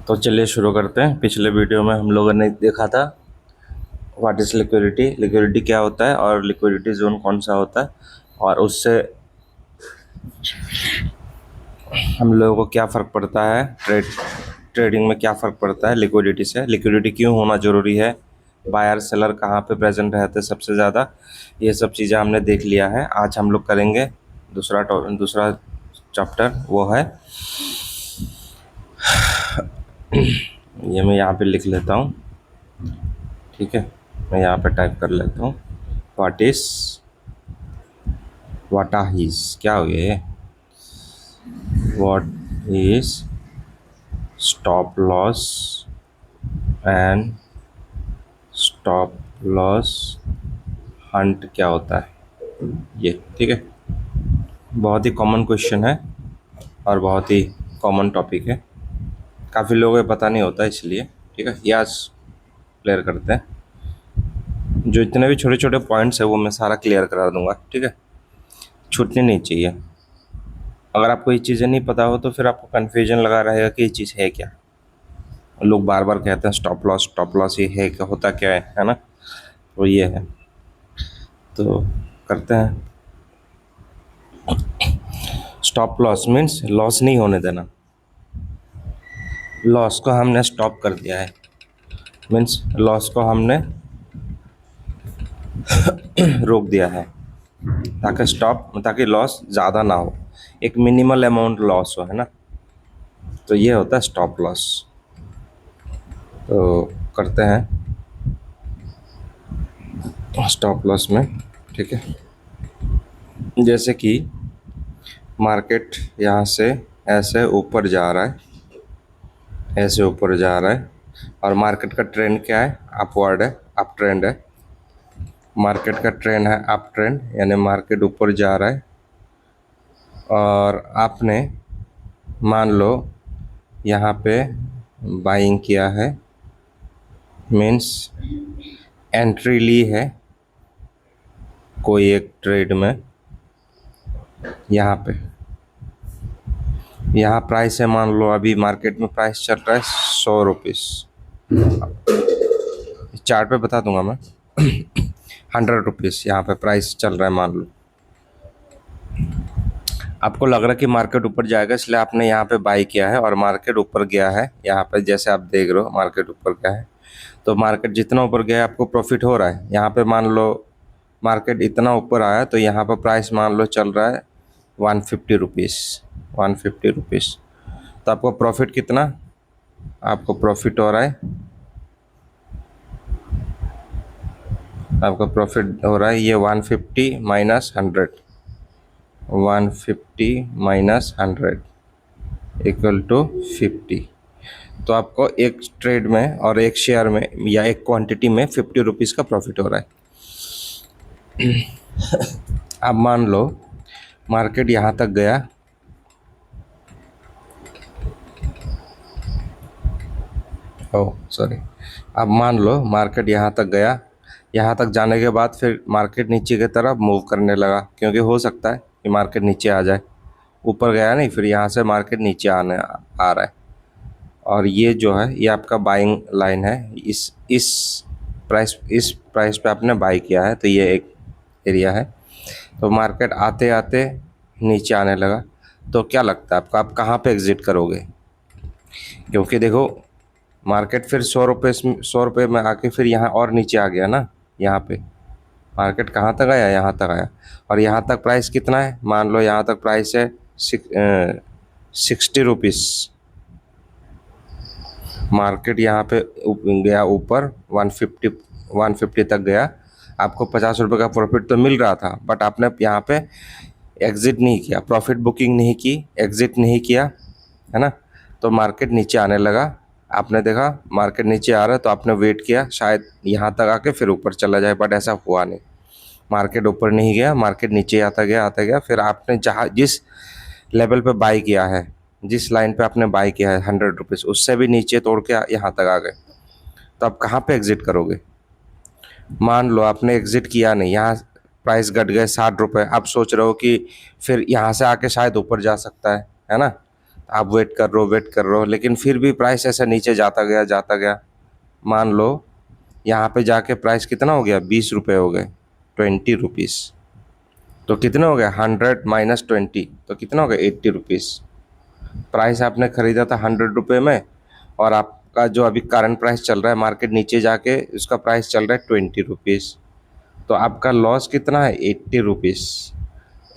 तो चलिए शुरू करते हैं। पिछले वीडियो में हम लोगों ने देखा था व्हाट इज़ लिक्विडिटी, लिक्विडिटी क्या होता है और लिक्विडिटी जोन कौन सा होता है और उससे हम लोगों को क्या फ़र्क पड़ता है, ट्रेडिंग में क्या फ़र्क पड़ता है लिक्विडिटी से, लिक्विडिटी क्यों होना ज़रूरी है, बायर सेलर कहाँ पे प्रेजेंट रहते हैं सबसे ज़्यादा, ये सब चीज़ें हमने देख लिया है। आज हम लोग करेंगे दूसरा चैप्टर, वो है ये मैं यहाँ पे लिख लेता हूँ, ठीक है। मैं यहाँ पे टाइप कर लेता हूँ व्हाट इज क्या हो गया ये, what is stop loss and stop loss Hunt क्या होता है ये, ठीक है। बहुत ही कॉमन क्वेश्चन है और बहुत ही कॉमन टॉपिक है, काफ़ी लोगों को पता नहीं होता इसलिए, ठीक है। ये आज क्लियर करते हैं। जो इतने भी छोटे छोटे पॉइंट्स है वो मैं सारा क्लियर करा दूंगा, ठीक है। छूटनी नहीं चाहिए। अगर आपको ये चीज़ें नहीं पता हो तो फिर आपको कन्फ्यूजन लगा रहेगा कि ये चीज़ है क्या। लोग बार बार कहते हैं स्टॉप लॉस ये है क्या, होता क्या है ना। तो ये है, तो करते हैं। स्टॉप लॉस मीन्स लॉस नहीं होने देना, लॉस को हमने स्टॉप कर दिया है, मीन्स लॉस को हमने रोक दिया है ताकि लॉस ज़्यादा ना हो, एक मिनिमल अमाउंट लॉस हो, है ना। तो ये होता है स्टॉप लॉस। तो करते हैं स्टॉप लॉस में, ठीक है। जैसे कि मार्केट यहाँ से ऐसे ऊपर जा रहा है, ऐसे ऊपर जा रहा है और मार्केट का ट्रेंड क्या है, अपवर्ड है, अप ट्रेंड है। मार्केट का ट्रेंड है अप ट्रेंड, यानी मार्केट ऊपर जा रहा है और आपने मान लो यहाँ पे बाइंग किया है, मीन्स एंट्री ली है कोई एक ट्रेड में। यहाँ पे यहाँ प्राइस है, मान लो अभी मार्केट में प्राइस चल रहा है 100 रुपीज़, चार्ट पे बता दूंगा मैं 100 रुपीज़ यहाँ पे प्राइस चल रहा है। मान लो आपको लग रहा है कि मार्केट ऊपर जाएगा इसलिए आपने यहाँ पे बाई किया है और मार्केट ऊपर गया है। यहाँ पे जैसे आप देख रहे हो मार्केट ऊपर गया है, तो मार्केट जितना ऊपर गया है आपको प्रॉफिट हो रहा है। यहाँ पे मान लो मार्केट इतना ऊपर आया तो यहाँ पर प्राइस मान लो चल रहा है 150 रुपीज़, 150 रुपीज़। तो आपको प्रॉफिट कितना, आपको प्रॉफिट हो रहा है, आपका प्रॉफिट हो रहा है ये 150 माइनस 100, 150 माइनस 100 इक्वल टू 50। तो आपको एक ट्रेड में और एक शेयर में या एक क्वांटिटी में 50 रुपीज़ का प्रॉफिट हो रहा है। अब मान लो मार्केट यहाँ तक गया, अब मान लो मार्केट यहाँ तक गया, यहाँ तक जाने के बाद फिर मार्केट नीचे की तरफ मूव करने लगा, क्योंकि हो सकता है कि मार्केट नीचे आ जाए, ऊपर गया नहीं, फिर यहाँ से मार्केट नीचे आ रहा है और ये जो है ये आपका बाइंग लाइन है। इस प्राइस पे आपने बाई किया है, तो ये एक एरिया है। तो मार्केट आते आते नीचे आने लगा, तो क्या लगता है आपको, आप कहाँ पे एग्ज़िट करोगे? क्योंकि देखो मार्केट फिर 100 रुपये में आके फिर यहाँ और नीचे आ गया ना। यहाँ पे मार्केट कहाँ तक आया, यहाँ तक आया और यहाँ तक प्राइस कितना है, मान लो यहाँ तक प्राइस है 60 रुपीज़। मार्केट यहाँ पे गया ऊपर 150 तक गया, आपको 50 रुपये का प्रॉफिट तो मिल रहा था, बट आपने यहाँ पे एग्ज़िट नहीं किया, प्रॉफिट बुकिंग नहीं की, एग्ज़िट नहीं किया, है ना। तो मार्केट नीचे आने लगा, आपने देखा मार्केट नीचे आ रहा है तो आपने वेट किया शायद यहाँ तक आके फिर ऊपर चला जाए, बट ऐसा हुआ नहीं। मार्केट ऊपर नहीं गया, मार्केट नीचे आता गया, फिर आपने जिस लेवल पे बाई किया है, जिस लाइन पे आपने बाई किया है 100 रुपीज़, उससे भी नीचे तोड़ के यहाँ तक आ गए, तो आप कहाँ पे एग्ज़िट करोगे? मान लो आपने एग्ज़िट किया नहीं, यहाँ प्राइस घट गए 60 रुपये, आप सोच रहे हो कि फिर यहाँ से आके शायद ऊपर जा सकता है ना। आप वेट कर रहे हो, लेकिन फिर भी प्राइस ऐसा नीचे जाता गया। मान लो यहाँ पे जाके प्राइस कितना हो गया, 20 रुपये हो गए, 20 रुपीज़। तो कितने हो गए, 100 - 20, तो कितना हो गया, 80 रुपीज़। प्राइस आपने खरीदा था 100 रुपये में, और आपका जो अभी करंट प्राइस चल रहा है, मार्केट नीचे जाके उसका प्राइस चल रहा है 20 रुपीज़। तो आपका लॉस कितना है, 80 रुपीज़।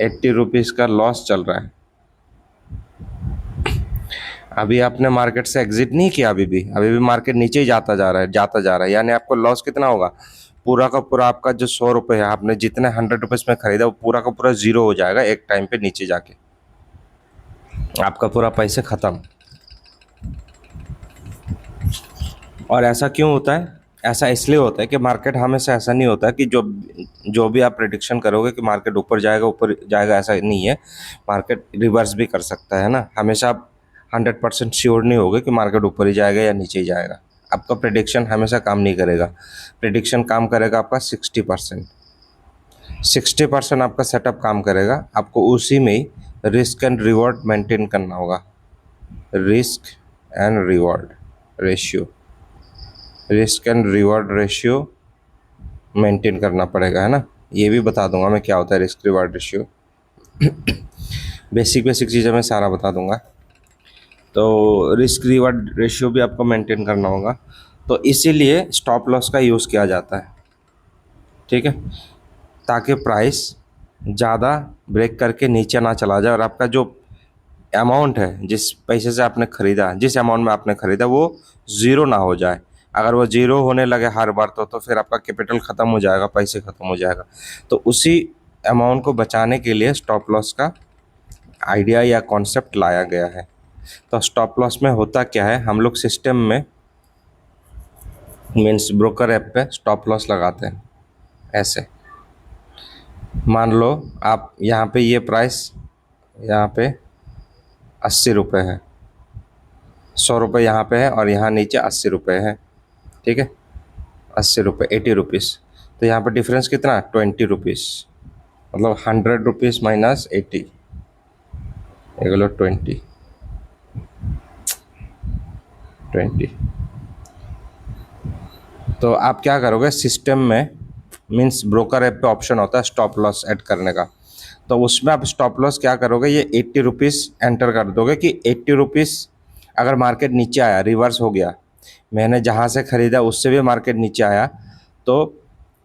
80 रुपीज़ का लॉस चल रहा है। अभी आपने मार्केट से एग्जिट नहीं किया, अभी भी मार्केट नीचे ही जाता जा रहा है, यानी आपको लॉस कितना होगा, पूरा का पूरा आपका जो 100 रुपये है, आपने जितने 100 रुपीज़ में खरीदा वो पूरा का पूरा जीरो हो जाएगा एक टाइम पे नीचे जाके, आपका पूरा पैसे खत्म। और ऐसा क्यों होता है, ऐसा इसलिए होता है कि मार्केट हमेशा ऐसा नहीं होता कि जो भी आप प्रिडिक्शन करोगे कि मार्केट ऊपर जाएगा, ऐसा नहीं है। मार्केट रिवर्स भी कर सकता है ना, हमेशा आप 100% श्योर नहीं होगे कि मार्केट ऊपर ही जाएगा या नीचे ही जाएगा। आपका प्रिडिक्शन हमेशा काम नहीं करेगा। प्रिडिक्शन काम करेगा आपका 60%। 60% आपका सेटअप काम करेगा, आपको उसी में ही रिस्क एंड रिवॉर्ड मेंटेन करना होगा। Risk and reward ratio, risk and reward ratio maintain करना पड़ेगा, है ना। ये भी बता दूंगा मैं क्या होता है रिस्क रिवॉर्ड रेशियो। बेसिक चीज़ें मैं सारा बता दूंगा। तो रिस्क रिवॉर्ड रेशियो भी आपको मेंटेन करना होगा, तो इसीलिए स्टॉप लॉस का यूज़ किया जाता है, ठीक है, ताकि प्राइस ज़्यादा ब्रेक करके नीचे ना चला जाए और आपका जो अमाउंट है, जिस पैसे से आपने ख़रीदा, जिस अमाउंट में आपने ख़रीदा, वो ज़ीरो ना हो जाए। अगर वो ज़ीरो होने लगे हर बार तो फिर आपका कैपिटल ख़त्म हो जाएगा, पैसे ख़त्म हो जाएगा। तो उसी अमाउंट को बचाने के लिए स्टॉप लॉस का आइडिया या कॉन्सेप्ट लाया गया है। तो स्टॉप लॉस में होता क्या है, हम लोग सिस्टम में मीन्स ब्रोकर ऐप पे स्टॉप लॉस लगाते हैं। ऐसे मान लो आप यहाँ पे ये प्राइस यहाँ पे 80 रुपये है, 100 रुपये यहाँ पे है, और यहाँ नीचे 80 रुपये है, ठीक है, 80 रुपये, 80 रुपीज़। तो यहाँ पे डिफरेंस कितना, 20 रुपीज़। मतलब 100 रुपीज़ माइनस 80 एगलो 20। तो आप क्या करोगे, सिस्टम में मीन्स ब्रोकर ऐप पे ऑप्शन होता है स्टॉप लॉस ऐड करने का। तो उसमें आप स्टॉप लॉस क्या करोगे, ये 80 रुपीज़ एंटर कर दोगे कि 80 रुपीज़ अगर मार्केट नीचे आया, रिवर्स हो गया, मैंने जहाँ से ख़रीदा उससे भी मार्केट नीचे आया, तो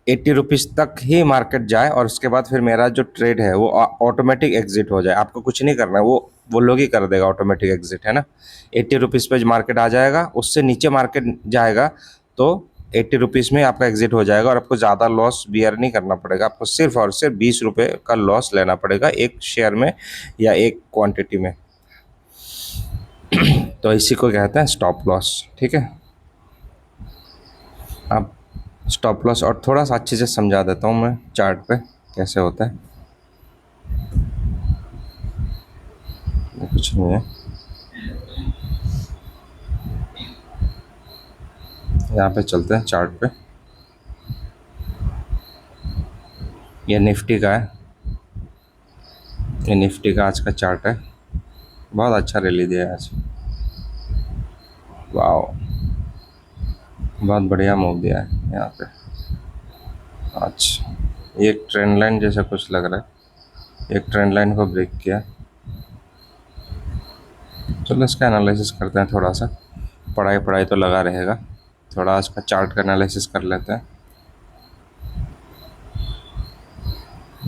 80 रुपीज़ तक ही मार्केट जाए, और उसके बाद फिर मेरा जो ट्रेड है वो ऑटोमेटिक एग्जिट हो जाए। आपको कुछ नहीं करना है, वो लोग ही कर देगा ऑटोमेटिक एग्जिट, है ना। 80 रुपीज़ पे मार्केट आ जाएगा, उससे नीचे मार्केट जाएगा तो 80 रुपीज़ में आपका एग्जिट हो जाएगा, और आपको ज़्यादा लॉस बियर नहीं करना पड़ेगा। आपको सिर्फ और सिर्फ 20 रुपये का लॉस लेना पड़ेगा एक शेयर में या एक क्वांटिटी में। तो इसी को कहते हैं स्टॉप लॉस, ठीक है। अब स्टॉप लॉस और थोड़ा सा अच्छे से समझा देता हूँ मैं चार्ट पे कैसे होता है। ये कुछ नहीं है, यहाँ पे चलते हैं चार्ट पे। ये निफ्टी का है, ये निफ्टी का आज का चार्ट है। बहुत अच्छा रैली दिया है आज, वाह, बहुत बढ़िया मूव दिया है यहाँ पे। अच्छा, ये एक ट्रेंड लाइन जैसा कुछ लग रहा है, एक ट्रेंड लाइन को ब्रेक किया। चलो इसका एनालिसिस करते हैं थोड़ा सा, पढ़ाई तो लगा रहेगा, थोड़ा इसका चार्ट का एनालिसिस कर लेते हैं,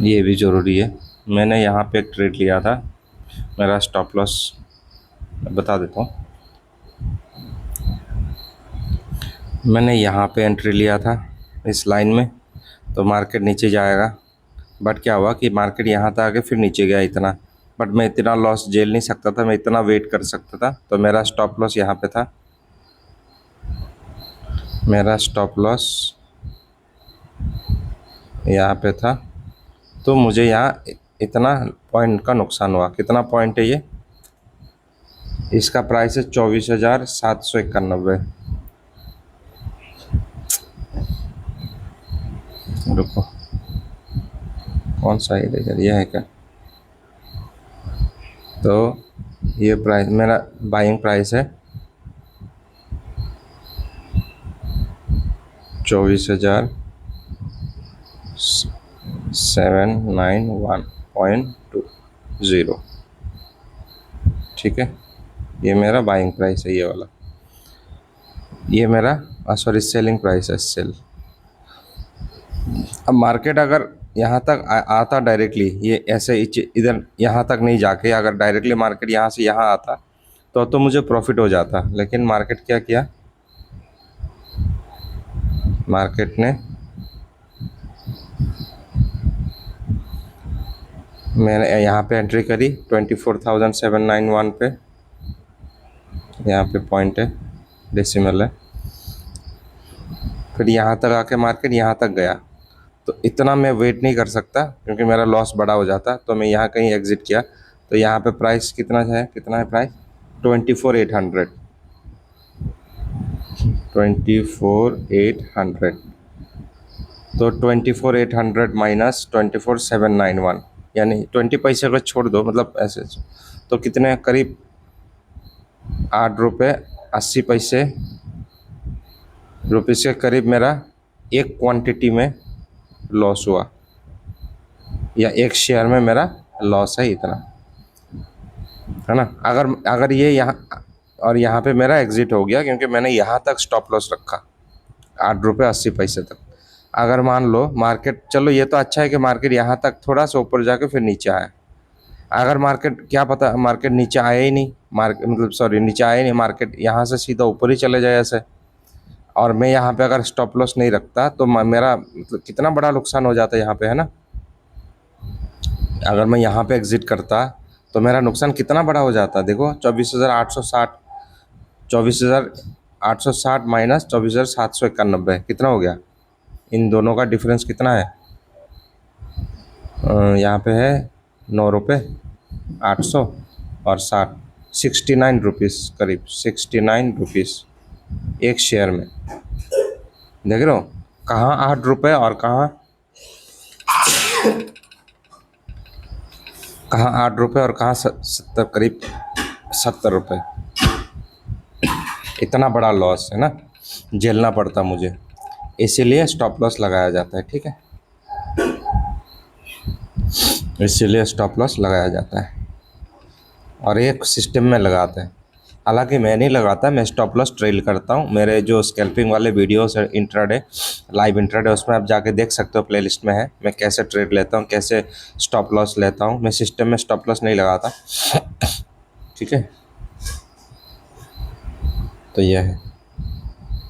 ये भी ज़रूरी है। मैंने यहाँ पे एक ट्रेड लिया था, मेरा स्टॉप लॉस बता देता हूँ। मैंने यहाँ पे एंट्री लिया था इस लाइन में, तो मार्केट नीचे जाएगा, बट क्या हुआ कि मार्केट यहाँ तक आके फिर नीचे गया इतना, बट मैं इतना लॉस झेल नहीं सकता था, मैं इतना वेट कर सकता था। तो मेरा स्टॉप लॉस यहाँ पे था, मेरा स्टॉप लॉस यहाँ पे था। तो मुझे यहाँ इतना पॉइंट का नुकसान हुआ। कितना पॉइंट है ये, इसका प्राइस है 24,791। रुको, कौन सा इरेजर, यह है क्या। तो ये प्राइस मेरा बाइंग प्राइस है 24,791.20। ठीक है, ये मेरा बाइंग प्राइस है, ये वाला। ये मेरा सॉरी सेलिंग प्राइस है, सेल। अब मार्केट अगर यहाँ तक आता डायरेक्टली, ये ऐसे इधर यहाँ तक नहीं जाके अगर डायरेक्टली मार्केट यहाँ से यहाँ आता तो मुझे प्रॉफिट हो जाता। लेकिन मार्केट क्या किया, मार्केट ने मैंने यहाँ पे एंट्री करी 24,791 पे, यहाँ पे पॉइंट है, डेसिमल है। फिर यहाँ तक आके मार्केट यहाँ तक गया, तो इतना मैं वेट नहीं कर सकता क्योंकि मेरा लॉस बड़ा हो जाता। तो मैं यहाँ कहीं एग्ज़िट किया। तो यहाँ पे प्राइस कितना है प्राइस 24,800, 24,800। तो 24,800 माइनस 24,791, यानी 20 पैसे को छोड़ दो, मतलब ऐसे। तो कितने करीब 8 रुपये 80 पैसे रुपीज़ के करीब मेरा एक क्वांटिटी में लॉस हुआ, या एक शेयर में मेरा लॉस है इतना, है ना। अगर ये यहाँ और यहाँ पे मेरा एग्ज़िट हो गया क्योंकि मैंने यहाँ तक स्टॉप लॉस रखा 8 रुपये 80 पैसे तक। अगर मान लो मार्केट, चलो ये तो अच्छा है कि मार्केट यहाँ तक थोड़ा सा ऊपर जाके फिर नीचे आया। अगर मार्केट, क्या पता मार्केट नीचे आया ही नहीं, नीचे आया ही नहीं, मार्केट यहाँ से सीधा ऊपर ही चले जाए ऐसे, और मैं यहाँ पे अगर स्टॉप लॉस नहीं रखता तो मेरा मतलब कितना बड़ा नुकसान हो जाता है यहाँ पे, है ना। अगर मैं यहाँ पे एग्ज़िट करता तो मेरा नुकसान कितना बड़ा हो जाता। देखो 24,860, 24,860 माइनस 24,791 कितना हो गया, इन दोनों का डिफरेंस कितना है। यहाँ पे है 9 रुपये 800 और 60, 69 रुपीज़ करीब, 69 रुपीज़ एक शेयर में। देख रहे हो कहाँ 8 रुपये और कहाँ 8 रुपये और कहाँ 70, करीब 70 रुपये। इतना बड़ा लॉस है ना, झेलना पड़ता मुझे, इसीलिए स्टॉप लॉस लगाया जाता है। ठीक है, इसीलिए स्टॉप लॉस लगाया जाता है और एक सिस्टम में लगाते हैं। हालांकि मैं नहीं लगाता, मैं स्टॉप लॉस ट्रेल करता हूँ। मेरे जो स्कैल्पिंग वाले वीडियोस है इंट्राडे, लाइव इंट्राडे, उसमें आप जाके देख सकते हो, प्लेलिस्ट में है, मैं कैसे ट्रेड लेता हूँ, कैसे स्टॉप लॉस लेता हूँ। मैं सिस्टम में स्टॉप लॉस नहीं लगाता। ठीक है, तो यह है,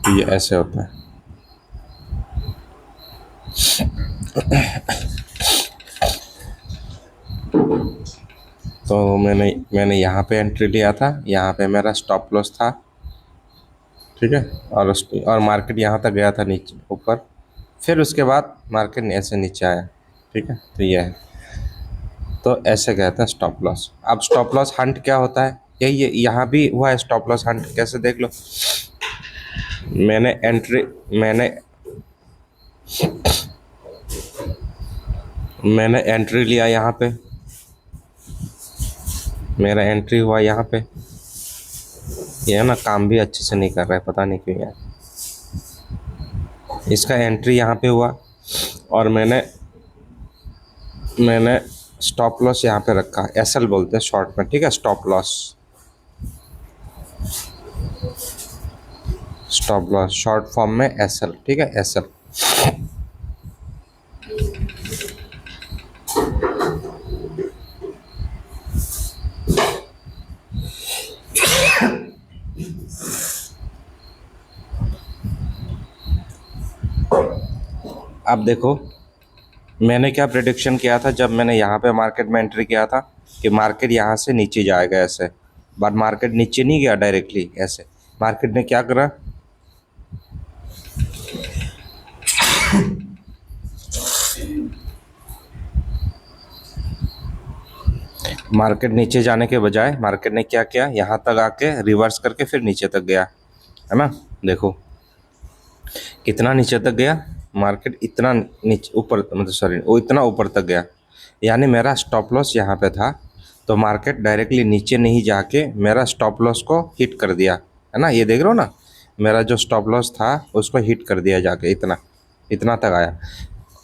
तो ये ऐसे होता है। तो मैंने यहाँ पे एंट्री लिया था, यहाँ पे मेरा स्टॉप लॉस था। ठीक है, और मार्केट यहाँ तक गया था नीचे ऊपर, फिर उसके बाद मार्केट ऐसे नीचे आया। ठीक है, तो ये है, तो ऐसे कहते हैं स्टॉप लॉस। अब स्टॉप लॉस हंट क्या होता है, यही यहाँ भी हुआ है स्टॉप लॉस हंट। कैसे, देख लो, मैंने एंट्री लिया यहाँ पे, मेरा एंट्री हुआ यहाँ पे। ये ना काम भी अच्छे से नहीं कर रहा है, पता नहीं क्यों यार। इसका एंट्री यहाँ पे हुआ और मैंने स्टॉप लॉस यहाँ पे रखा, एसएल बोलते हैं शॉर्ट में। ठीक है, स्टॉप लॉस शॉर्ट फॉर्म में एसएल। ठीक है, एसएल। अब देखो मैंने क्या प्रेडिक्शन किया था जब मैंने यहाँ पे मार्केट में एंट्री किया था, कि मार्केट यहाँ से नीचे जाएगा ऐसे, बट मार्केट नीचे नहीं गया डायरेक्टली ऐसे। मार्केट ने क्या करा, मार्केट नीचे जाने के बजाय मार्केट ने क्या किया, यहाँ तक आके रिवर्स करके फिर नीचे तक गया, है ना। देखो कितना नीचे तक गया, मार्केट इतना नीचे ऊपर, मतलब सॉरी, वो इतना ऊपर तक गया। यानी मेरा स्टॉप लॉस यहाँ पे था, तो मार्केट डायरेक्टली नीचे नहीं जाके मेरा स्टॉप लॉस को हिट कर दिया, है ना, ये देख रहे हो ना, मेरा जो स्टॉप लॉस था उसको हिट कर दिया जाके, इतना इतना तक आया।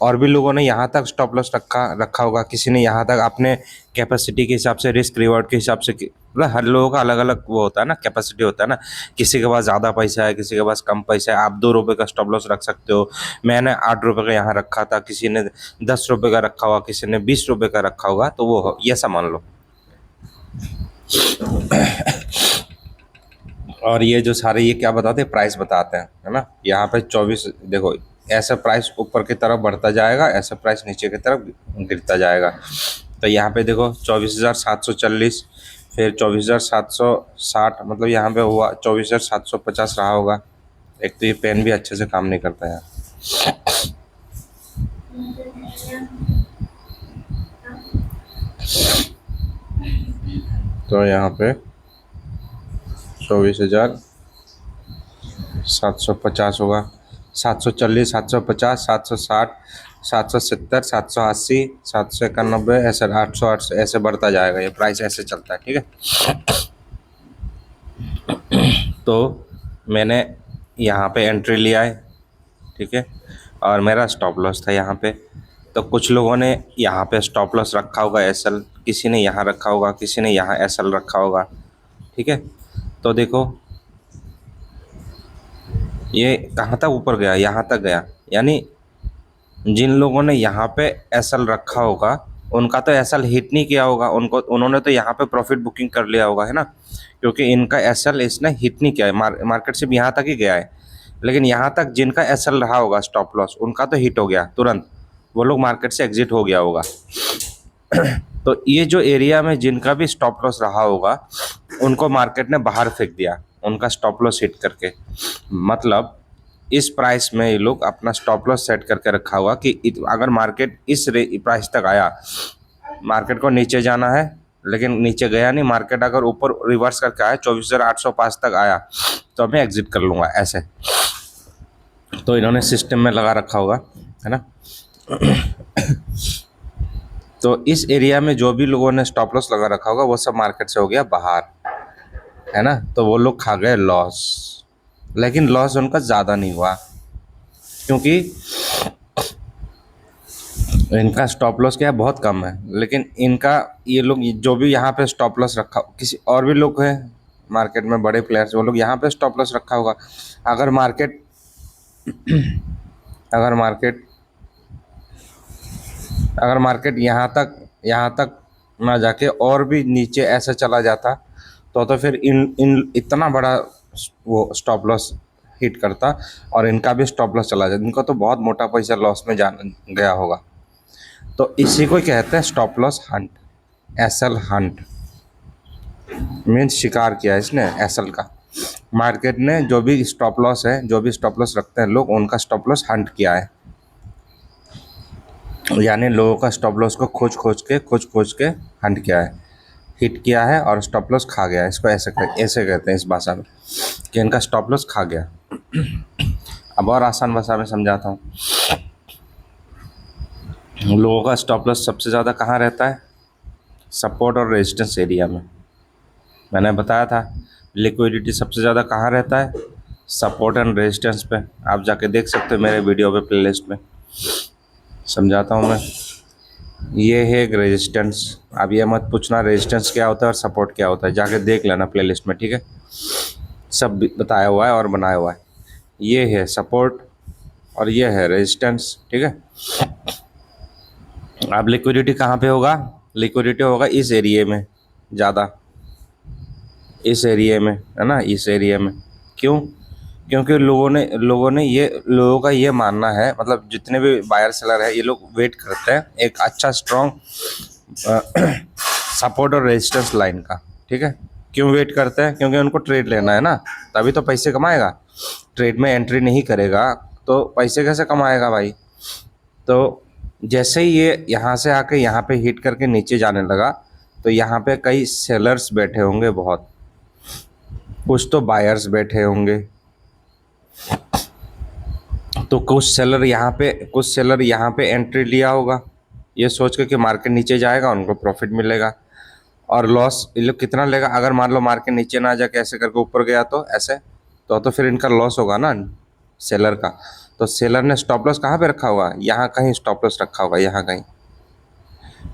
और भी लोगों ने यहाँ तक स्टॉप लॉस रखा रखा होगा, किसी ने यहाँ तक अपने कैपेसिटी के हिसाब से, रिस्क रिवॉर्ड के हिसाब से, मतलब हर लोगों का अलग अलग वो होता है ना, कैपेसिटी होता है ना। किसी के पास ज़्यादा पैसा है, किसी के पास कम पैसा है, आप 2 रुपये का स्टॉप लॉस रख सकते हो। मैंने 8 रुपये का यहाँ रखा था, किसी ने 10 रुपये का रखा होगा, किसी ने 20 रुपये का रखा होगा, तो वो ये सब मान लो। और ये जो सारे ये क्या बताते हैं, प्राइस बताते हैं, है ना। यहाँ पे 24 देखो, ऐसा प्राइस ऊपर की तरफ बढ़ता जाएगा, ऐसा प्राइस नीचे की तरफ गिरता जाएगा। तो यहाँ पे देखो 24,740, फिर 24,760, मतलब यहाँ पे हुआ 24,750 रहा होगा। एक तो ये पेन भी अच्छे से काम नहीं करता है। तो यहाँ पे 24,750 होगा, 740, 750, 760, 770, 780, 791, ऐसे 800 ऐसे बढ़ता जाएगा, ये प्राइस ऐसे चलता है, ठीक है। तो मैंने यहाँ पे एंट्री लिया है, ठीक है, और मेरा स्टॉप लॉस था यहाँ पे। तो कुछ लोगों ने यहाँ पे स्टॉप लॉस रखा होगा एसएल, किसी ने यहाँ रखा होगा, किसी ने यहाँ एसएल रखा होगा, ठीक है। तो देखो ये कहाँ तक ऊपर गया, यहाँ तक गया, यानी जिन लोगों ने यहाँ पे एसएल रखा होगा उनका तो एसएल हिट नहीं किया होगा, उन्होंने तो यहाँ पे प्रॉफिट बुकिंग कर लिया होगा, है ना, क्योंकि इनका एसएल इसने हिट नहीं किया है, मार्केट सिर्फ यहाँ तक ही गया है। लेकिन यहाँ तक जिनका एसएल रहा होगा स्टॉप लॉस, उनका तो हिट हो गया तुरंत, वो लोग मार्केट से एग्जिट हो गया होगा। तो ये जो एरिया में जिनका भी स्टॉप लॉस रहा होगा उनको मार्केट ने बाहर फेंक दिया, उनका स्टॉप लॉस हिट करके। मतलब इस प्राइस में ये लोग अपना स्टॉप लॉस सेट करके रखा हुआ कि अगर मार्केट इस प्राइस तक आया, मार्केट को नीचे जाना है लेकिन नीचे गया नहीं, मार्केट अगर ऊपर रिवर्स करके आया 24,805 तक आया तो मैं एग्जिट कर लूँगा, ऐसे। तो इन्होंने सिस्टम में लगा रखा होगा, है ना। तो इस एरिया में जो भी लोगों ने स्टॉप लॉस लगा रखा होगा वो सब मार्केट से हो गया बाहर, है ना। तो वो लोग खा गए लॉस, लेकिन लॉस उनका ज़्यादा नहीं हुआ क्योंकि इनका स्टॉप लॉस क्या है, बहुत कम है। लेकिन इनका ये लोग जो भी यहाँ पे स्टॉप लॉस रखा, किसी और भी लोग हैं मार्केट में बड़े प्लेयर्स, वो लोग यहाँ पे स्टॉप लॉस रखा होगा। अगर मार्केट अगर मार्केट अगर मार्केट यहाँ तक ना जाके और भी नीचे ऐसे चला जाता तो फिर इन इतना बड़ा वो स्टॉप लॉस हिट करता और इनका भी स्टॉप लॉस चला जाता, इनका तो बहुत मोटा पैसा लॉस में जा गया होगा। तो इसी को कहते हैं stop loss hunt, SL hunt means शिकार किया इसने एसएल का। मार्केट ने जो भी स्टॉप लॉस है, जो भी स्टॉप लॉस रखते हैं लोग, उनका स्टॉप लॉस हंट किया है, यानी लोगों का स्टॉप लॉस को खोज खोज के हंट किया है, हिट किया है और स्टॉप लॉस खा गया है। इसको ऐसे कहते हैं इस भाषा में कि इनका स्टॉप लॉस खा गया। अब और आसान भाषा में समझाता हूँ। लोगों का स्टॉप लॉस सबसे ज़्यादा कहाँ रहता है, सपोर्ट और रेजिस्टेंस एरिया में। मैंने बताया था लिक्विडिटी सबसे ज़्यादा कहाँ रहता है, सपोर्ट एंड रेजिस्टेंस पे। आप जाके देख सकते हो मेरे वीडियो पे प्लेलिस्ट में समझाता हूँ मैं। ये है एक रेजिस्टेंस, अब ये मत पूछना रेजिस्टेंस क्या होता है और सपोर्ट क्या होता है, जाके देख लेना प्लेलिस्ट में, ठीक है, सब बताया हुआ है और बनाया हुआ है। ये है सपोर्ट और ये है रेजिस्टेंस, ठीक है। अब लिक्विडिटी कहाँ पे होगा, लिक्विडिटी होगा इस एरिया में ज़्यादा, इस एरिया में, है ना, इस एरिया में। क्यों, क्योंकि लोगों का ये मानना है, मतलब जितने भी बायर सेलर है ये लोग वेट करते हैं एक अच्छा स्ट्रॉन्ग सपोर्ट और रेजिस्टेंस लाइन का, ठीक है। क्यों वेट करते हैं, क्योंकि उनको ट्रेड लेना है ना, तभी तो पैसे कमाएगा। ट्रेड में एंट्री नहीं करेगा तो पैसे कैसे कमाएगा भाई। तो जैसे ही ये यहाँ से आके यहाँ पे हिट करके नीचे जाने लगा तो यहाँ पे कई सेलर्स बैठे होंगे, बहुत कुछ तो बायर्स बैठे होंगे। तो कुछ सेलर यहाँ पे एंट्री लिया होगा ये सोच के कि मार्केट नीचे जाएगा उनको प्रॉफिट मिलेगा, और लॉस ये लोग कितना लेगा, अगर मान लो मार्केट नीचे ना जाके ऐसे करके ऊपर गया तो ऐसे, तो फिर इनका लॉस होगा ना सेलर का। तो सेलर ने स्टॉप लॉस कहाँ पे रखा होगा, यहाँ कहीं स्टॉप लॉस रखा होगा, यहाँ कहीं।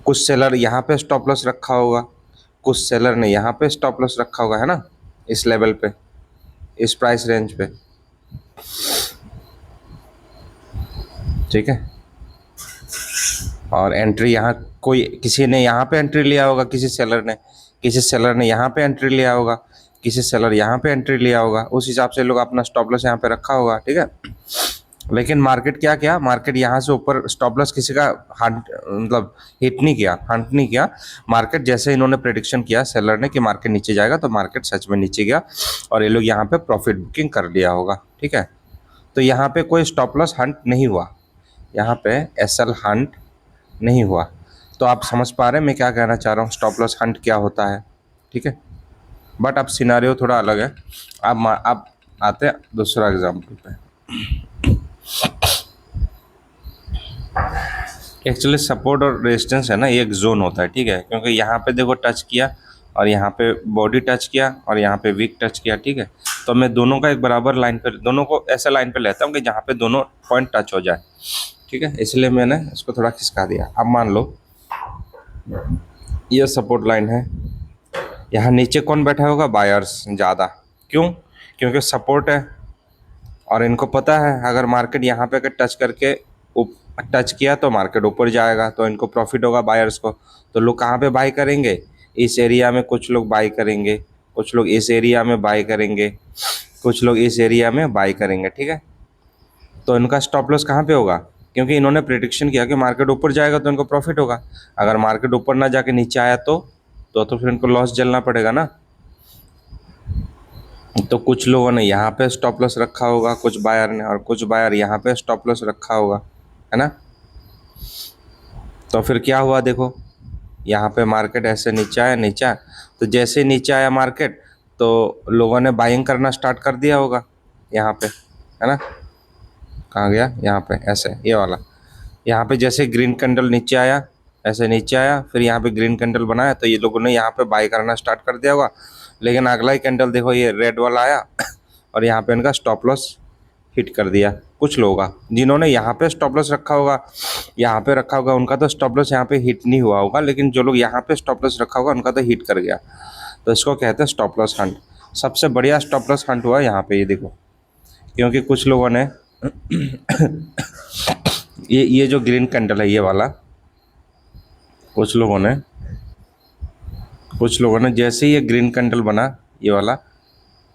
कुछ सेलर यहाँ पे स्टॉप लॉस रखा होगा, कुछ सेलर ने यहाँ पे स्टॉप लॉस रखा होगा, है ना, इस लेवल पे, इस प्राइस रेंज पे। ठीक है। और एंट्री यहाँ कोई किसी ने यहाँ पे एंट्री लिया होगा, किसी सेलर ने यहाँ पे एंट्री लिया होगा, किसी सेलर यहाँ पे एंट्री लिया होगा, उस हिसाब से लोग अपना स्टॉप लॉस यहाँ पे रखा होगा। ठीक है। लेकिन मार्केट क्या किया, मार्केट यहाँ से ऊपर स्टॉप लॉस किसी का हंट मतलब हिट नहीं किया, हंट नहीं किया। मार्केट जैसे इन्होंने प्रेडिक्शन किया सेलर ने कि मार्केट नीचे जाएगा, तो मार्केट सच में नीचे गया और ये लोग यहाँ पे प्रॉफिट बुकिंग कर लिया होगा। ठीक है। तो यहाँ पे कोई स्टॉप लॉस हंट नहीं हुआ, यहाँ पे एसएल हंट नहीं हुआ। तो आप समझ पा रहे हैं मैं क्या कहना चाह रहा हूँ, स्टॉप लॉस हंट क्या होता है। ठीक है। बट अब सिनारियो थोड़ा अलग है। अब आते हैं दूसरा एग्जाम्पल पे। एक्चुअली सपोर्ट और रेजिस्टेंस है ना, ये एक जोन होता है। ठीक है। क्योंकि यहाँ पे देखो टच किया और यहाँ पे बॉडी टच किया और यहाँ पे वीक टच किया। ठीक है। तो मैं दोनों का एक बराबर लाइन पे, दोनों को ऐसे लाइन पे लेता हूँ कि जहाँ पे दोनों पॉइंट टच हो जाए। ठीक है। इसलिए मैंने इसको थोड़ा खिसका दिया। अब मान लो ये सपोर्ट लाइन है, यहाँ नीचे कौन बैठा होगा, बायर्स ज़्यादा। क्यों, क्योंकि सपोर्ट है और इनको पता है अगर मार्केट यहाँ पे अगर टच करके टच किया तो मार्केट ऊपर जाएगा, तो इनको प्रॉफिट होगा बायर्स को। तो लोग कहाँ पे बाई करेंगे, इस एरिया में कुछ लोग बाई करेंगे, कुछ लोग इस एरिया में बाई करेंगे, कुछ लोग इस एरिया में बाई करेंगे। ठीक है। तो इनका स्टॉप लॉस कहाँ पे होगा, क्योंकि इन्होंने प्रेडिक्शन किया कि मार्केट ऊपर जाएगा तो इनको प्रॉफिट होगा। अगर मार्केट ऊपर ना जाके नीचे आया तो फिर इनको लॉस झेलना पड़ेगा ना। तो कुछ लोगों ने यहाँ पे स्टॉप लॉस रखा होगा, कुछ बायर ने, और कुछ बायर यहाँ पे स्टॉप लॉस रखा होगा, है ना। तो फिर क्या हुआ देखो, यहाँ पे मार्केट ऐसे नीचे आया, तो जैसे नीचे आया मार्केट तो लोगों ने बाइंग करना स्टार्ट कर दिया होगा यहाँ पे, है ना। कहाँ गया, यहाँ पे ऐसे, ये वाला। यहाँ पे जैसे ग्रीन कैंडल नीचे आया, ऐसे नीचे आया, फिर यहाँ पे ग्रीन कैंडल बनाया, तो ये लोगों ने यहाँ पे बाई करना स्टार्ट कर दिया होगा। लेकिन अगला ही कैंडल देखो, ये रेड वाला आया और यहाँ पे इनका स्टॉप लॉस हिट कर दिया। कुछ लोगों का, जिन्होंने यहाँ पे स्टॉप लॉस रखा होगा, यहाँ पे रखा होगा, उनका तो स्टॉप लॉस यहाँ पे हिट नहीं हुआ होगा, लेकिन जो लोग यहाँ पे स्टॉप लॉस रखा होगा उनका तो हिट कर गया। तो इसको कहते हैं स्टॉप लॉस हंट। सबसे बढ़िया स्टॉप लॉस हंट हुआ यहाँ पे, ये देखो। क्योंकि कुछ लोगों ने ये जो ग्रीन कैंडल है ये वाला, कुछ लोगों ने जैसे ही ये ग्रीन कैंडल बना, ये वाला,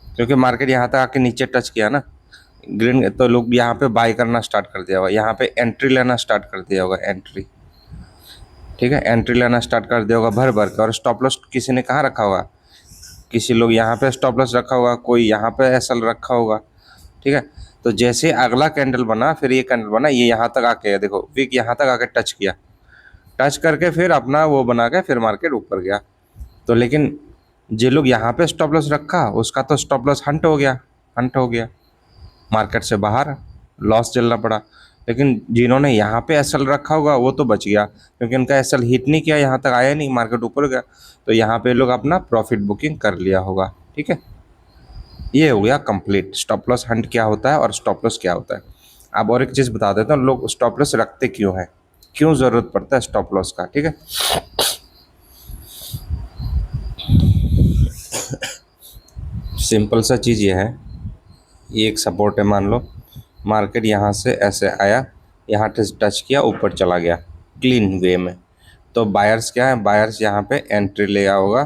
क्योंकि मार्केट यहाँ तक आके नीचे टच किया ना ग्रीन, तो लोग यहाँ पे बाई करना स्टार्ट कर दिया होगा, यहाँ पे एंट्री लेना स्टार्ट कर दिया होगा, एंट्री। ठीक है। एंट्री लेना स्टार्ट कर दिया होगा भर भर के। और स्टॉप लॉस किसी ने कहाँ रखा होगा, किसी लोग यहाँ पे स्टॉप लॉस रखा होगा, कोई यहाँ पे एसएल रखा होगा। ठीक है। तो जैसे अगला कैंडल बना, फिर ये कैंडल बना, ये यहाँ तक आके देखो वीक यहाँ तक आके टच किया, टच करके फिर अपना वो बना के फिर मार्केट ऊपर गया। तो लेकिन जो लोग यहाँ पे स्टॉप लॉस रखा उसका तो स्टॉप लॉस हंट हो गया, मार्केट से बाहर, लॉस झेलना पड़ा। लेकिन जिन्होंने यहाँ पे एसएल रखा होगा वो तो बच गया, क्योंकि उनका एसएल हिट नहीं किया, यहाँ तक आया नहीं, मार्केट ऊपर गया, तो यहाँ पे लोग अपना प्रॉफिट बुकिंग कर लिया होगा। ठीक है। ये हो गया कंप्लीट, स्टॉप लॉस हंट क्या होता है और स्टॉप लॉस क्या होता है। अब और एक चीज़ बता देता हूँ, लोग स्टॉप लॉस रखते क्यों हैं, क्यों ज़रूरत पड़ता है स्टॉप लॉस का। ठीक है। सिंपल सा चीज़ ये है, ये एक सपोर्ट है, मान लो मार्केट यहाँ से ऐसे आया, यहाँ टच किया, ऊपर चला गया क्लीन वे में, तो बायर्स क्या है, बायर्स यहाँ पे एंट्री ले आया होगा।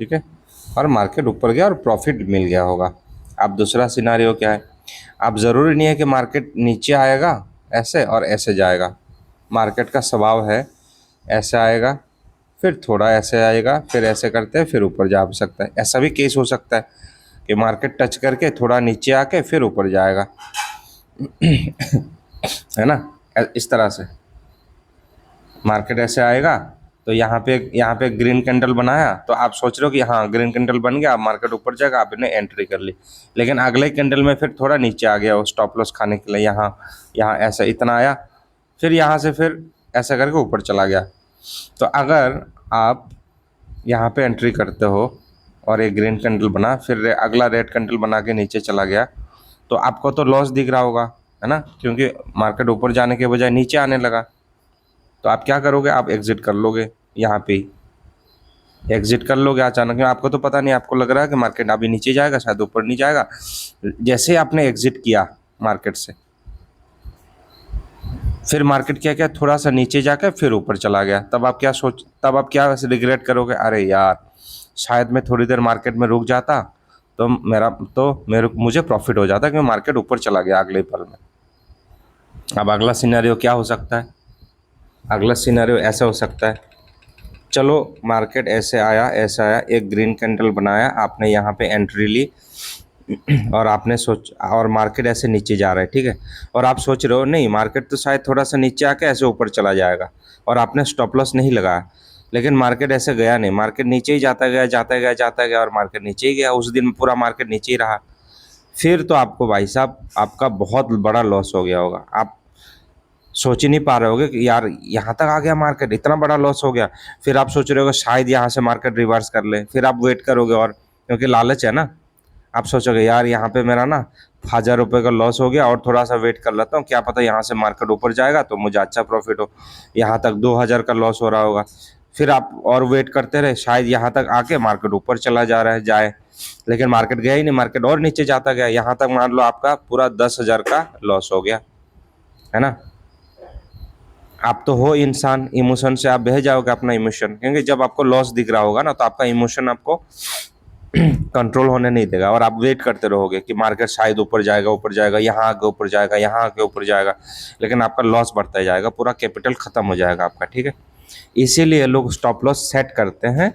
ठीक है। और मार्केट ऊपर गया और प्रॉफिट मिल गया होगा। अब दूसरा सिनारियो क्या है, अब ज़रूरी नहीं है कि मार्केट नीचे आएगा ऐसे और ऐसे जाएगा, मार्केट का स्वभाव है ऐसे आएगा, फिर थोड़ा ऐसे आएगा, फिर ऐसे करते हैं, फिर ऊपर जा भी सकता है। ऐसा भी केस हो सकता है कि मार्केट टच करके थोड़ा नीचे आके फिर ऊपर जाएगा, है ना। इस तरह से मार्केट ऐसे आएगा, तो यहाँ पे ग्रीन कैंडल बनाया, तो आप सोच रहे हो कि हाँ ग्रीन कैंडल बन गया, अब मार्केट ऊपर जाएगा, आपने एंट्री कर ली। लेकिन अगले कैंडल में फिर थोड़ा नीचे आ गया वो स्टॉप लॉस खाने के लिए, यहाँ यहाँ ऐसा इतना आया, फिर यहाँ से फिर ऐसा करके ऊपर चला गया। तो अगर आप यहाँ पे एंट्री करते हो और एक ग्रीन कैंडल बना, फिर अगला रेड कैंडल बना के नीचे चला गया, तो आपको तो लॉस दिख रहा होगा, है ना, क्योंकि मार्केट ऊपर जाने के बजाय नीचे आने लगा। तो आप क्या करोगे, आप एग्जिट कर लोगे, यहाँ पे ही एग्जिट कर लोगे अचानक में। आपको तो पता नहीं, आपको लग रहा है कि मार्केट अभी नीचे जाएगा, शायद ऊपर नहीं जाएगा। जैसे ही आपने एग्जिट किया मार्केट से, फिर मार्केट क्या क्या थोड़ा सा नीचे जाकर फिर ऊपर चला गया, तब आप क्या रिग्रेट करोगे, अरे यार शायद मैं थोड़ी देर मार्केट में रुक जाता तो मेरे मुझे प्रॉफिट हो जाता, क्योंकि मार्केट ऊपर चला गया अगले पल में। अब अगला सिनेरियो क्या हो सकता है, अगला सिनेरियो ऐसा हो सकता है, चलो मार्केट ऐसे आया, एक ग्रीन कैंडल बनाया, आपने यहाँ पे एंट्री ली और आपने और मार्केट ऐसे नीचे जा रहा है, ठीक है, और आप सोच रहे हो नहीं मार्केट तो शायद थोड़ा सा नीचे आके ऐसे ऊपर चला जाएगा, और आपने स्टॉप लॉस नहीं लगाया। लेकिन मार्केट ऐसे गया नहीं, मार्केट नीचे ही जाता गया जाता गया जाता गया, और मार्केट नीचे ही गया, उस दिन पूरा मार्केट नीचे ही रहा। फिर तो आपको भाई साहब आपका बहुत बड़ा लॉस हो गया होगा। आप सोच ही नहीं पा रहे होगे कि यार यहाँ तक आ गया मार्केट, इतना बड़ा लॉस हो गया। फिर आप सोच रहे होगे शायद यहाँ से मार्केट रिवर्स कर ले, फिर आप वेट करोगे, और क्योंकि लालच है ना, आप सोचोगे यार यहाँ पे मेरा ना 1,000 रुपये का लॉस हो गया, और थोड़ा सा वेट कर लेता हूँ, क्या पता यहाँ से मार्केट ऊपर जाएगा तो मुझे अच्छा प्रॉफिट हो। यहाँ तक 2,000 का लॉस हो रहा होगा, फिर आप और वेट करते रहे, शायद यहाँ तक आके मार्केट ऊपर चला जा रहा है जाए, लेकिन मार्केट गया ही नहीं, मार्केट और नीचे जाता गया, यहाँ तक मान लो आपका पूरा 10,000 का लॉस हो गया, है ना। आप तो हो इंसान, इमोशन से आप बह जाओगे अपना इमोशन, क्योंकि जब आपको लॉस दिख रहा होगा ना तो आपका इमोशन आपको कंट्रोल होने नहीं देगा, और आप वेट करते रहोगे कि मार्केट शायद ऊपर जाएगा, यहाँ आगे ऊपर जाएगा, यहाँ आगे ऊपर जाएगा, लेकिन आपका लॉस बढ़ता ही जाएगा, पूरा कैपिटल खत्म हो जाएगा आपका, ठीक है। इसीलिए लोग स्टॉप लॉस सेट करते हैं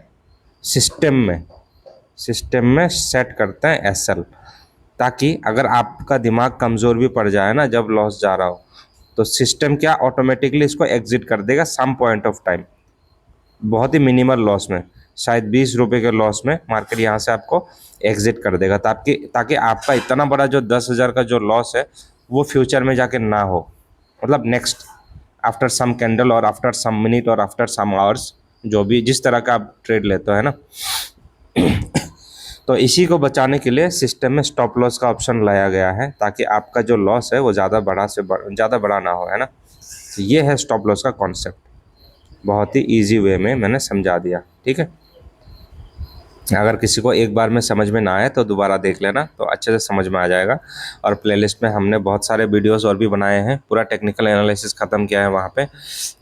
सिस्टम में, सेट करते हैं एसएल, ताकि अगर आपका दिमाग कमज़ोर भी पड़ जाए ना जब लॉस जा रहा हो, तो सिस्टम क्या ऑटोमेटिकली इसको एग्जिट कर देगा सम पॉइंट ऑफ टाइम, बहुत ही मिनिमल लॉस में, शायद 20 रुपये के लॉस में मार्केट यहाँ से आपको एग्जिट कर देगा, ताकि आपका इतना बड़ा जो 10,000 का जो लॉस है वो फ्यूचर में जाके ना हो, मतलब नेक्स्ट आफ्टर सम कैंडल और आफ्टर सम मिनट और आफ्टर सम आवर्स, जो भी जिस तरह का आप ट्रेड लेते हो, है ना। तो इसी को बचाने के लिए सिस्टम में स्टॉप लॉस का ऑप्शन लाया गया है, ताकि आपका जो लॉस है वो ज़्यादा बड़ा ना हो, है ना। तो ये है स्टॉप लॉस का कॉन्सेप्ट, बहुत ही इजी वे में मैंने समझा दिया, ठीक है। अगर किसी को एक बार में समझ में ना आए तो दोबारा देख लेना, तो अच्छे से समझ में आ जाएगा। और प्लेलिस्ट में हमने बहुत सारे वीडियोस और भी बनाए हैं, पूरा टेक्निकल एनालिसिस ख़त्म किया है, वहाँ पे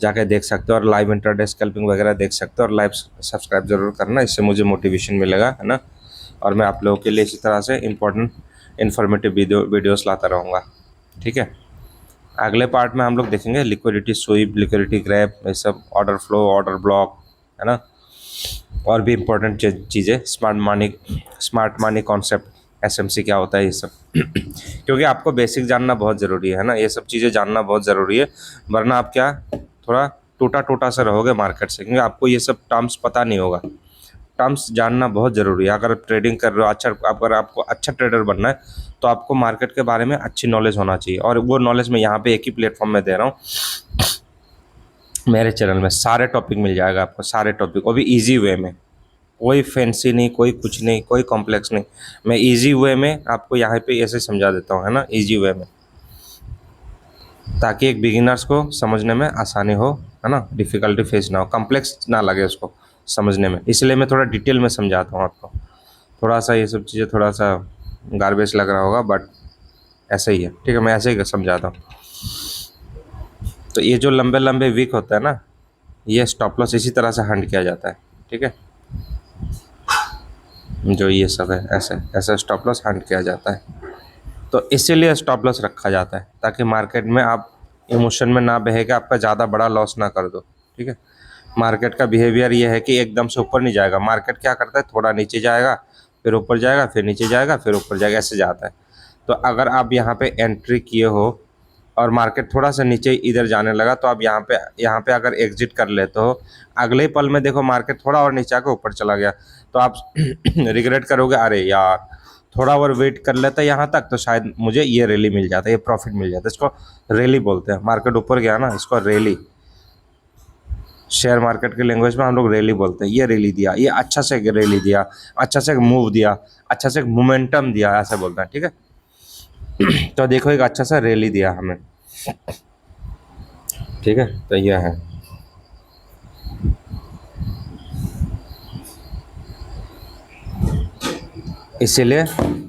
जाके देख सकते हो, और लाइव इंटरडे स्कैल्पिंग वगैरह देख सकते हो, और लाइव सब्सक्राइब जरूर करना, इससे मुझे मोटिवेशन मिलेगा, है ना। और मैं आप लोगों के लिए इसी तरह से इंपॉर्टेंट इन्फॉर्मेटिव वीडियोस लाता रहूँगा, ठीक है। अगले पार्ट में हम लोग देखेंगे लिक्विडिटी स्वीप, लिक्विडिटी ग्रैब, ये सब, ऑर्डर फ्लो, ऑर्डर ब्लॉक, है ना, और भी इम्पोर्टेंट चीज़ें, स्मार्ट मनी कॉन्सेप्ट, एसएमसी क्या होता है, ये सब। क्योंकि आपको बेसिक जानना बहुत ज़रूरी है ना, ये सब चीज़ें जानना बहुत ज़रूरी है, वरना आप क्या थोड़ा टूटा टूटा सा रहोगे मार्केट से, क्योंकि आपको ये सब टर्म्स पता नहीं होगा। टर्म्स जानना बहुत ज़रूरी है। अगर आप ट्रेडिंग कर रहे हो, अगर आपको अच्छा ट्रेडर बनना है, तो आपको मार्केट के बारे में अच्छी नॉलेज होना चाहिए, और वो नॉलेज मैं यहाँ पे एक ही प्लेटफॉर्म में दे रहा हूँ। मेरे चैनल में सारे टॉपिक मिल जाएगा आपको, सारे टॉपिक, वो भी ईजी वे में, कोई फैंसी नहीं, कोई कुछ नहीं, कोई कॉम्प्लेक्स नहीं, मैं इजी वे में आपको यहाँ पे ऐसे समझा देता हूँ, है ना, इजी वे में, ताकि एक बिगिनर्स को समझने में आसानी हो, है ना, डिफ़िकल्टी फेस ना हो, कॉम्प्लेक्स ना लगे उसको समझने में, इसलिए मैं थोड़ा डिटेल में समझाता हूँ आपको। थोड़ा सा ये सब चीज़ें थोड़ा सा गार्बेज लग रहा होगा, बट ऐसा ही है, ठीक है, मैं ऐसे ही समझाता हूँ। तो ये जो लंबे लंबे वीक होता है ना, ये स्टॉप लॉस इसी तरह से हंट किया जाता है, ठीक है। जो ये सब है ऐसे ऐसे स्टॉप लॉस हंट किया जाता है, तो इसीलिए स्टॉप लॉस रखा जाता है, ताकि मार्केट में आप इमोशन में ना बह के आपका ज़्यादा बड़ा लॉस ना कर दो, ठीक है। मार्केट का बिहेवियर ये है कि एकदम से ऊपर नहीं जाएगा, मार्केट क्या करता है, थोड़ा नीचे जाएगा, फिर ऊपर जाएगा, फिर नीचे जाएगा, फिर ऊपर जाएगा, ऐसे जाता है। तो अगर आप यहाँ पे एंट्री किए हो और मार्केट थोड़ा सा नीचे इधर जाने लगा, तो आप यहाँ पे अगर एग्जिट कर लेते हो, अगले ही पल में देखो मार्केट थोड़ा और नीचे आकर ऊपर चला गया, तो आप रिग्रेट करोगे, अरे यार थोड़ा और वेट कर लेता यहाँ तक तो शायद मुझे ये रैली मिल जाता, ये प्रॉफिट मिल जाता। इसको रैली बोलते हैं, मार्केट ऊपर गया ना, इसको रैली, शेयर मार्केट की लैंग्वेज में हम लोग रैली बोलते हैं, ये रैली दिया, ये अच्छा से रैली दिया, अच्छा से मूव दिया, अच्छा से मोमेंटम दिया, ऐसा बोलते हैं, ठीक है। तो देखो एक अच्छा सा रैली दिया हमें, ठीक है, तो ये है। इसीलिए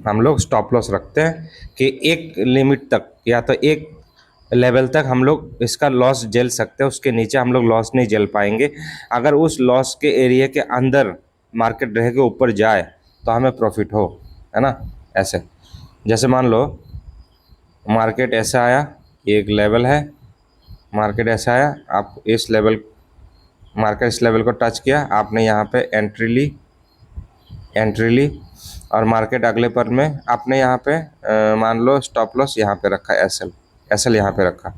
हम लोग स्टॉप लॉस रखते हैं कि एक लिमिट तक या तो एक लेवल तक हम लोग इसका लॉस झेल सकते हैं, उसके नीचे हम लोग लॉस नहीं झेल पाएंगे। अगर उस लॉस के एरिया के अंदर मार्केट रह के ऊपर जाए तो हमें प्रॉफिट हो, है ना। ऐसे जैसे मान लो मार्केट ऐसा आया, ये एक लेवल है, मार्केट ऐसा आया, आप इस लेवल, मार्केट इस लेवल को टच किया, आपने यहाँ पे एंट्री ली और मार्केट अगले पर में आपने यहाँ पे मान लो स्टॉप लॉस यहाँ पे रखा, एसएल यहाँ पे रखा।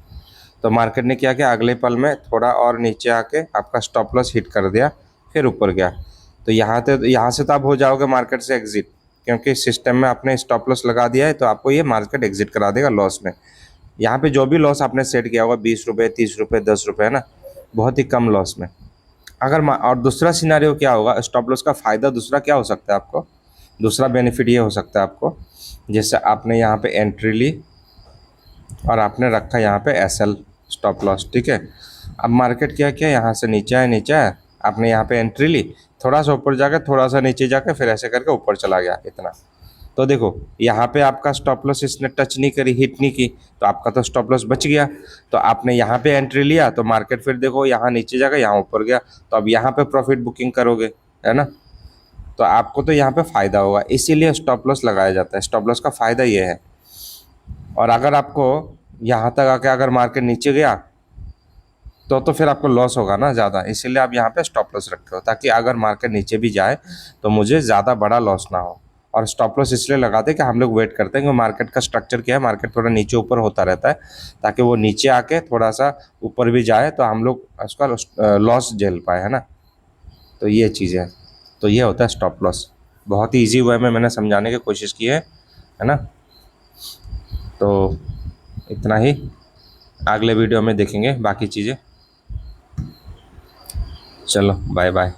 तो मार्केट ने क्या किया, अगले पल में थोड़ा और नीचे आके आपका स्टॉप लॉस हिट कर दिया, फिर ऊपर गया। तो यहाँ से तो आप हो जाओगे मार्केट से एग्जिट, क्योंकि सिस्टम में आपने स्टॉप लॉस लगा दिया है, तो आपको ये मार्केट एग्जिट करा देगा लॉस में। यहाँ पे जो भी लॉस आपने सेट किया होगा, 20 रुपये, 30 रुपये, 10 रुपये, है ना, बहुत ही कम लॉस में। और दूसरा सिनारियो क्या होगा, स्टॉप लॉस का फ़ायदा दूसरा क्या हो सकता है आपको, दूसरा बेनिफिट ये हो सकता है आपको, जैसे आपने यहाँ पे एंट्री ली और आपने रखा यहाँ पे एसएल स्टॉप लॉस, ठीक है। अब मार्केट क्या किया, यहाँ से नीचे आया, आपने यहाँ पे एंट्री ली, थोड़ा सा ऊपर जाकर, थोड़ा सा नीचे जाकर, फिर ऐसे करके ऊपर चला गया इतना। तो देखो यहाँ पे आपका स्टॉप लॉस इसने टच नहीं करी, हिट नहीं की, तो आपका तो स्टॉप लॉस बच गया। तो आपने यहाँ पे एंट्री लिया तो मार्केट फिर देखो यहाँ नीचे जाकर यहाँ ऊपर गया, तो अब यहाँ पे प्रॉफिट बुकिंग करोगे, है ना। तो आपको तो यहाँ पे फ़ायदा होगा, इसीलिए स्टॉप लॉस लगाया जाता है। स्टॉप लॉस का फ़ायदा ये है। और अगर आपको यहाँ तक आके अगर मार्केट नीचे गया तो फिर आपको लॉस होगा ना ज़्यादा, इसीलिए आप यहाँ पे स्टॉप लॉस रखे हो, ताकि अगर मार्केट नीचे भी जाए तो मुझे ज़्यादा बड़ा लॉस ना हो। और स्टॉप लॉस इसलिए लगाते हैं कि हम लोग वेट करते हैं कि मार्केट का स्ट्रक्चर क्या है, मार्केट थोड़ा नीचे ऊपर होता रहता है, ताकि वो नीचे आके थोड़ा सा ऊपर भी जाए तो हम लोग उसका लॉस झेल पाए, है ना। तो ये चीज़ है, तो ये होता है स्टॉप लॉस। बहुत ही ईजी वे में मैंने समझाने की कोशिश की है ना। तो इतना ही, अगले वीडियो में देखेंगे बाकी चीज़ें। चलो बाय बाय।